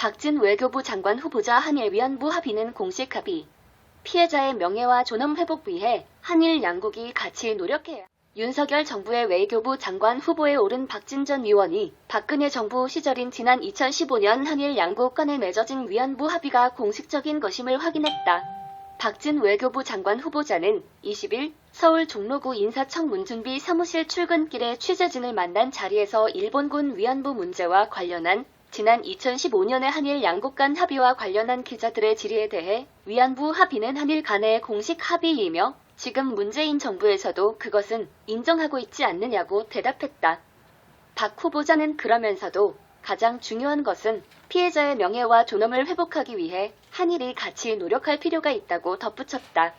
박진 외교부 장관 후보자 한일 위안부 합의는 공식 합의. 피해자의 명예와 존엄 회복 위해 한일 양국이 같이 노력해야. 윤석열 정부의 외교부 장관 후보에 오른 박진 전 의원이 박근혜 정부 시절인 지난 2015년 한일 양국 간에 맺어진 위안부 합의가 공식적인 것임을 확인했다. 박진 외교부 장관 후보자는 20일 서울 종로구 인사청 문준비 사무실 출근길에 취재진을 만난 자리에서 일본군 위안부 문제와 관련한 지난 2015년의 한일 양국 간 합의와 관련한 기자들의 질의에 대해 위안부 합의는 한일 간의 공식 합의이며 지금 문재인 정부에서도 그것은 인정하고 있지 않느냐고 대답했다. 박 후보자는 그러면서도 가장 중요한 것은 피해자의 명예와 존엄을 회복하기 위해 한일이 같이 노력할 필요가 있다고 덧붙였다.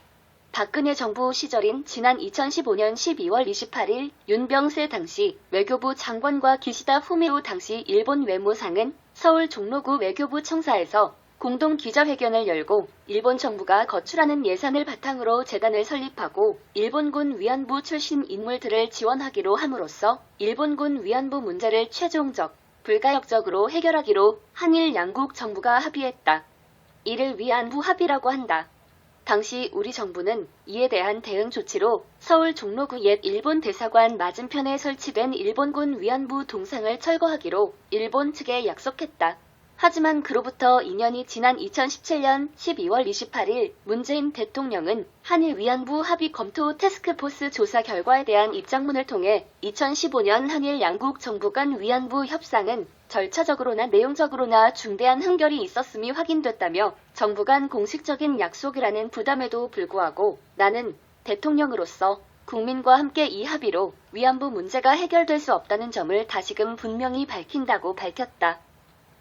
박근혜 정부 시절인 지난 2015년 12월 28일 윤병세 당시 외교부 장관과 기시다 후미오 당시 일본 외무상은 서울 종로구 외교부 청사에서 공동 기자회견을 열고 일본 정부가 거출하는 예산을 바탕으로 재단을 설립하고 일본군 위안부 출신 인물들을 지원하기로 함으로써 일본군 위안부 문제를 최종적, 불가역적으로 해결하기로 한일 양국 정부가 합의했다. 이를 위안부 합의라고 한다. 당시 우리 정부는 이에 대한 대응 조치로 서울 종로구 옛 일본 대사관 맞은편에 설치된 일본군 위안부 동상을 철거하기로 일본 측에 약속했다. 하지만 그로부터 2년이 지난 2017년 12월 28일 문재인 대통령은 한일 위안부 합의 검토 태스크포스 조사 결과에 대한 입장문을 통해 2015년 한일 양국 정부 간 위안부 협상은 절차적으로나 내용적으로나 중대한 흥결이 있었음이 확인됐다며 정부 간 공식적인 약속이라는 부담에도 불구하고 나는 대통령으로서 국민과 함께 이 합의로 위안부 문제가 해결될 수 없다는 점을 다시금 분명히 밝힌다고 밝혔다.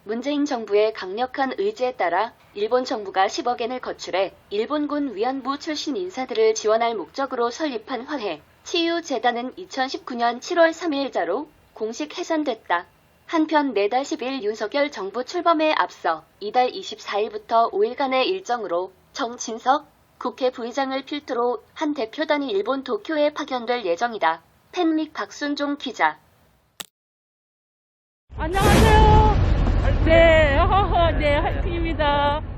문재인 정부의 강력한 의지에 따라 일본 정부가 10억 엔을 거출해 일본군 위안부 출신 인사들을 지원할 목적으로 설립한 화해 치유재단은 2019년 7월 3일자로 공식 해산됐다. 한편 내달 10일 윤석열 정부 출범에 앞서 이달 24일부터 5일간의 일정으로 정진석 국회 부의장을 필두로 한 대표단이 일본 도쿄에 파견될 예정이다. 팬믹 박순종 기자. 안녕하세요. 네, 네, 하이팅입니다.